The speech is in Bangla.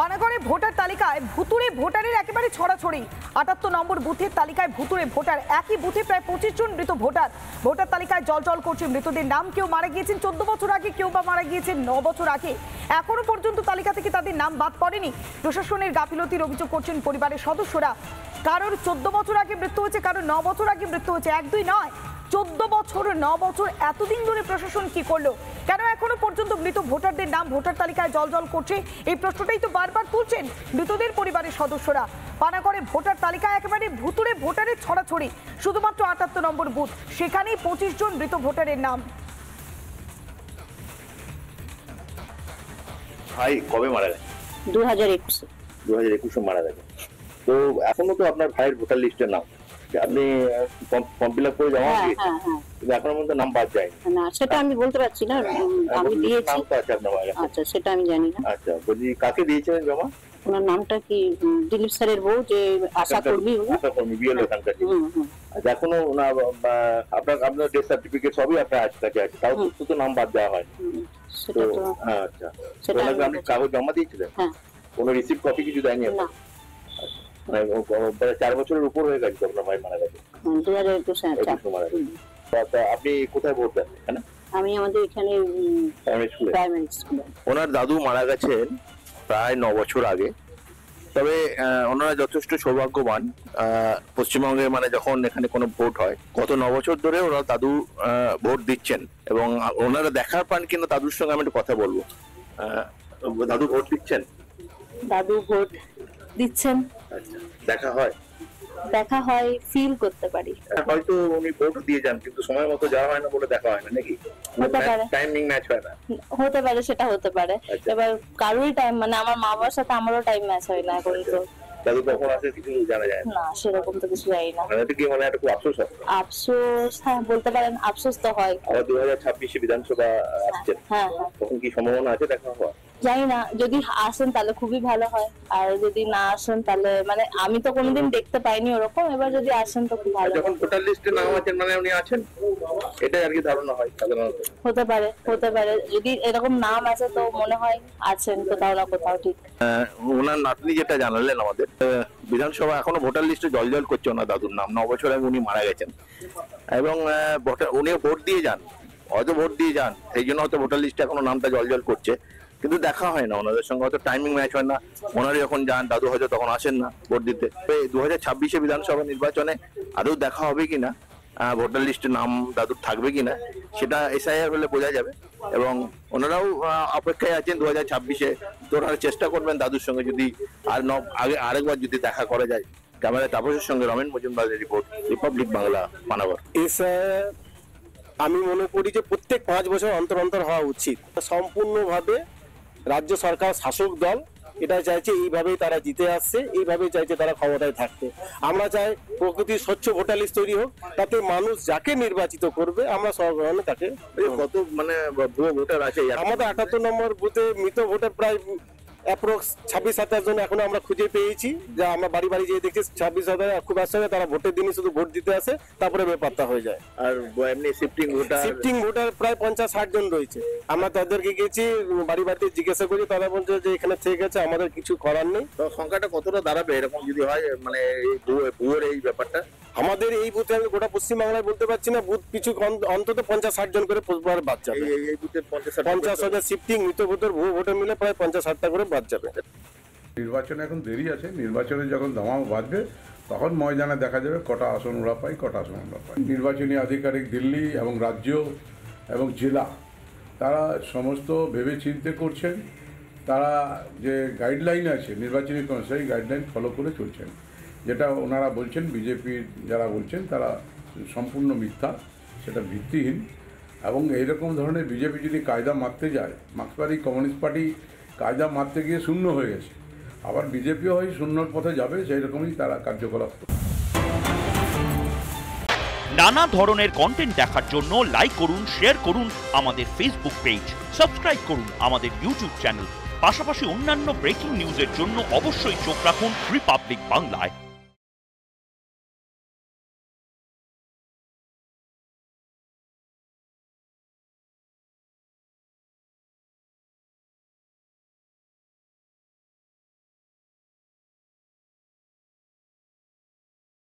পানাগড়ে ভোটার তালিকায় ভুতুড়ে ভোটারের একেবারে ছড়াছড়ি। ৭৮ নম্বর বুথের তালিকায় ভুতুড়ে ভোটার, একই বুথে প্রায় 25 জন মৃত ভোটার। ভোটার তালিকায় জল করছে মৃতদের নাম। কেউ মারা গিয়েছেন 14 বছর আগে, কেউ বা মারা গিয়েছেন 9 বছর আগে। এখনো পর্যন্ত তালিকা থেকে তাদের নাম বাদ পড়েনি। প্রশাসনের গাফিলতির অভিযোগ করছেন পরিবারের সদস্যরা। কারোর 14 বছর আগে মৃত্যু হয়েছে, কারোর 9 বছর আগে মৃত্যু হয়েছে। 1-2 নয়, 14 বছর 9 বছর এতদিন ধরে প্রশাসন কি করলো? কেন এখনো পর্যন্ত মৃত ভোটারদের নাম ভোটার তালিকায় জল করছে? এই প্রশ্নটাই তো বারবার তুলছেন মৃতদের পরিবারের সদস্যরা। পানাগড়ে ভোটার তালিকায় একেবারে ভুতুড়ে ভোটারের ছড়াছড়ি। শুধুমাত্র ৭৮ নম্বর বুথ, সেখানেই 25 জন মৃত ভোটারের নাম। ভাই কবে মারা গেছে? 2021 মারা গেছে। তো এখনো তো আপনার ভাইয়ের ভোটার লিস্টের নাম আপনি ফর্ম ফিল আপ করে জমা দিয়েছেন, কিন্তু এখনো পর্যন্ত নাম বাদ যায়নি। না, সেটা আমি বলতে পারছি না। আমি দিয়েছি। নাম তো আছে আপনার ভাইয়ের? আচ্ছা, সেটা আমি জানি না। আচ্ছা, বলি কাকে দিয়েছিলেন জমা? ওনার নামটা কি? দিলীপ স্যারের বউ, যে আশা কর্মী বিএলও এখানকার। আচ্ছা, এখনো আপনার ডেথ সার্টিফিকেট সবই আপনার কাছে আছে, তাও তো নাম বাদ দেওয়া হয়। সেটা তো আচ্ছা, আপনি কাগজ জমা দিয়েছিলেন? হ্যাঁ। কোনো রিসিপ্ট কপি কিছু দেয়নি না। 4 বছরের উপর হয়ে গেছে আপনার ভাই মারা গেছে। 2021 মারা গেছে। আপনি কোথায় ভোট দেন? এখানে? আমি আমাদের এখানে প্রাইমারি স্কুলে। ওনার দাদু মারা গেছেন প্রায় 9 বছর আগে। তবে ওনারা যথেষ্ট সৌভাগ্যবান। পশ্চিমবঙ্গে মানে যখন এখানে কোনো ভোট হয়, গত 9 বছর ধরে ওরা দাদু ভোট দিচ্ছেন, এবং ওনারা দেখার পান কিনা দাদুর সঙ্গে আমি একটু কথা বলবো। দাদু ভোট দিচ্ছেন? দাদু ভোট দিচ্ছেন। আচ্ছা, দেখা হয়, ফিল করতে পারি। হয়তো উনি ভোট দিয়ে যান, কিন্তু সময় মতো যাওয়া হয় না বলে দেখা হয় না, নাকি? টাইমিং ম্যাচ হয় না? হতে পারে, সেটা হতে পারে। এবার কারোরই টাইম, মানে আমার মা বাবার সাথে আমারও টাইম ম্যাচ হয় না এখন। তো দাদু কখন আসে কিছু জানা যায় না, সেরকম তো কিছু জানি না। মানে কি, মানে একটা খুব আফসোস হয়? আফসোস, হ্যাঁ বলতে পারেন, আফসোস তো হয়। আবার 2026 বিধানসভা আসছে, তখন কি সম্ভাবনা আছে দেখা হওয়া? জানি না, যদি আসেন তাহলে খুবই ভালো হয়, আর যদি না আসেন তাহলে, মানে আমি তো কোনোদিন দেখতে পাইনি ওরকম, এবার যদি আসেন তো খুব ভালো। যখন ভোটার লিস্টে নাম আছেন মানে উনি আছেন, এটাই আর কি ধারণা হয় সাধারণত। হতে পারে যদি এরকম নাম আছে তো মনে হয় আছেন কোথাও না কোথাও। ঠিক। ওনার নাতনি যেটা জানালেন আমাদের, বিধানসভা এখনো ভোটার লিস্টে জল করছে ওনার দাদুর নাম। 9 বছর আগে উনি মারা গেছেন, এবং উনিও ভোট দিয়ে যান, হয়তো ভোট দিয়ে যান, সেই জন্য হয়তো ভোটার লিস্টে এখনো নামটা জল করছে, কিন্তু দেখা হয় না ওনাদের সঙ্গে, হয়তো টাইমিং ম্যাচ হয় না। ওনারা যখন যান দাদু হয়তো তখন আসেন না ভোট দিতে। 2026 বিধানসভা নির্বাচনে আদৌ দেখা হবে কিনা, ভোটার লিস্টে নাম দাদুর থাকবে কিনা, সেটা এসআইআর হলে বোঝা যাবে। এবং ওনারাও অপেক্ষায় আছেন 2026-এ। তো ওনারা চেষ্টা করবেন দাদুর সঙ্গে যদি আরেকবার যদি দেখা করা যায়। ক্যামেরায় তাপসের সঙ্গে রমেন মজুমদারের report, Republic Bangla, Panagarh. SIR আমি মনে করি যে প্রত্যেক 5 বছর অন্তর হওয়া উচিত। সম্পূর্ণভাবে রাজ্য সরকার, শাসক দল এটা চাইছে, এইভাবেই তারা জিতে আসছে, এইভাবেই চাইছে তারা ক্ষমতায় থাকতে। আমরা চাই প্রকৃতির স্বচ্ছ ভোটার লিস্ট তৈরি হোক, তাতে মানুষ যাকে নির্বাচিত করবে আমরা সর্বগ্রহণে তাকে। কত মানে ভুয়ো ভোটার আছে আমাদের 78 নম্বর বুথে মৃত ভোটার প্রায় অ্যাপ্রক্স 26-27 জন এখনো আমরা খুঁজে পেয়েছি। যা আমরা বাড়ি যেয়ে দেখছি 26,000 খুব আসছে, তারা ভোটের দিনই শুধু ভোট দিতে আসে, তারপরে বেপাত্তা হয়ে যায়। আর এমনি শিফটিং ভোটার প্রায় 50-60 জন রয়েছে। আমরা তাদেরকে গেছি বাড়িতে জিজ্ঞাসা করি, তারা বলছে যে এখানে থেকে গেছে, আমাদের কিছু করার নেই। তো সংখ্যাটা কতটা দাঁড়াবে এরকম যদি হয়, মানে ভুয়োর এই ব্যাপারটা? আমাদের এই বুথে আমি গোটা পশ্চিমবাংলায় বলতে পারছি না, বুথ পিছু অন্তত 50-60 জন করে বাদ যাবে। এই বুথে 50,000 শিফটিং মৃত ভোটার, ভুয়ো ভোটার মিলে প্রায় 50-60টা করে বাদ যাবে। নির্বাচনে এখন দেরি আছে। নির্বাচনে যখন দামাম বাঁধবে তখন ময়দানে দেখা যাবে কটা আসন ওরা পায়, কটা আসন আমরা পাই। নির্বাচনী আধিকারিক দিল্লি এবং রাজ্য এবং জেলা, তারা সমস্ত ভেবে চিন্তে করছেন। তারা যে গাইডলাইন আছে নির্বাচনী সেই গাইডলাইন ফলো করে চলছেন। যেটা ওনারা বলছেন, বিজেপির যারা বলছেন, তারা সম্পূর্ণ মিথ্যা, সেটা ভিত্তিহীন। এবং এইরকম ধরনের বিজেপি যদি কায়দা মারতে যায়, মার্ক্সবাদী কমিউনিস্ট পার্টি কায়দা মারতে গিয়ে শূন্য হয়ে গেছে, আবার বিজেপিও হয় শূন্যর পথে যাবে, সেই রকমই তারা কার্যকলাপ করবে। নানা ধরনের কন্টেন্ট দেখার জন্য লাইক করুন, শেয়ার করুন আমাদের ফেসবুক পেজ, সাবস্ক্রাইব করুন আমাদের ইউটিউব চ্যানেল। পাশাপাশি অন্যান্য ব্রেকিং নিউজের জন্য অবশ্যই চোখ রাখুন রিপাবলিক বাংলায়।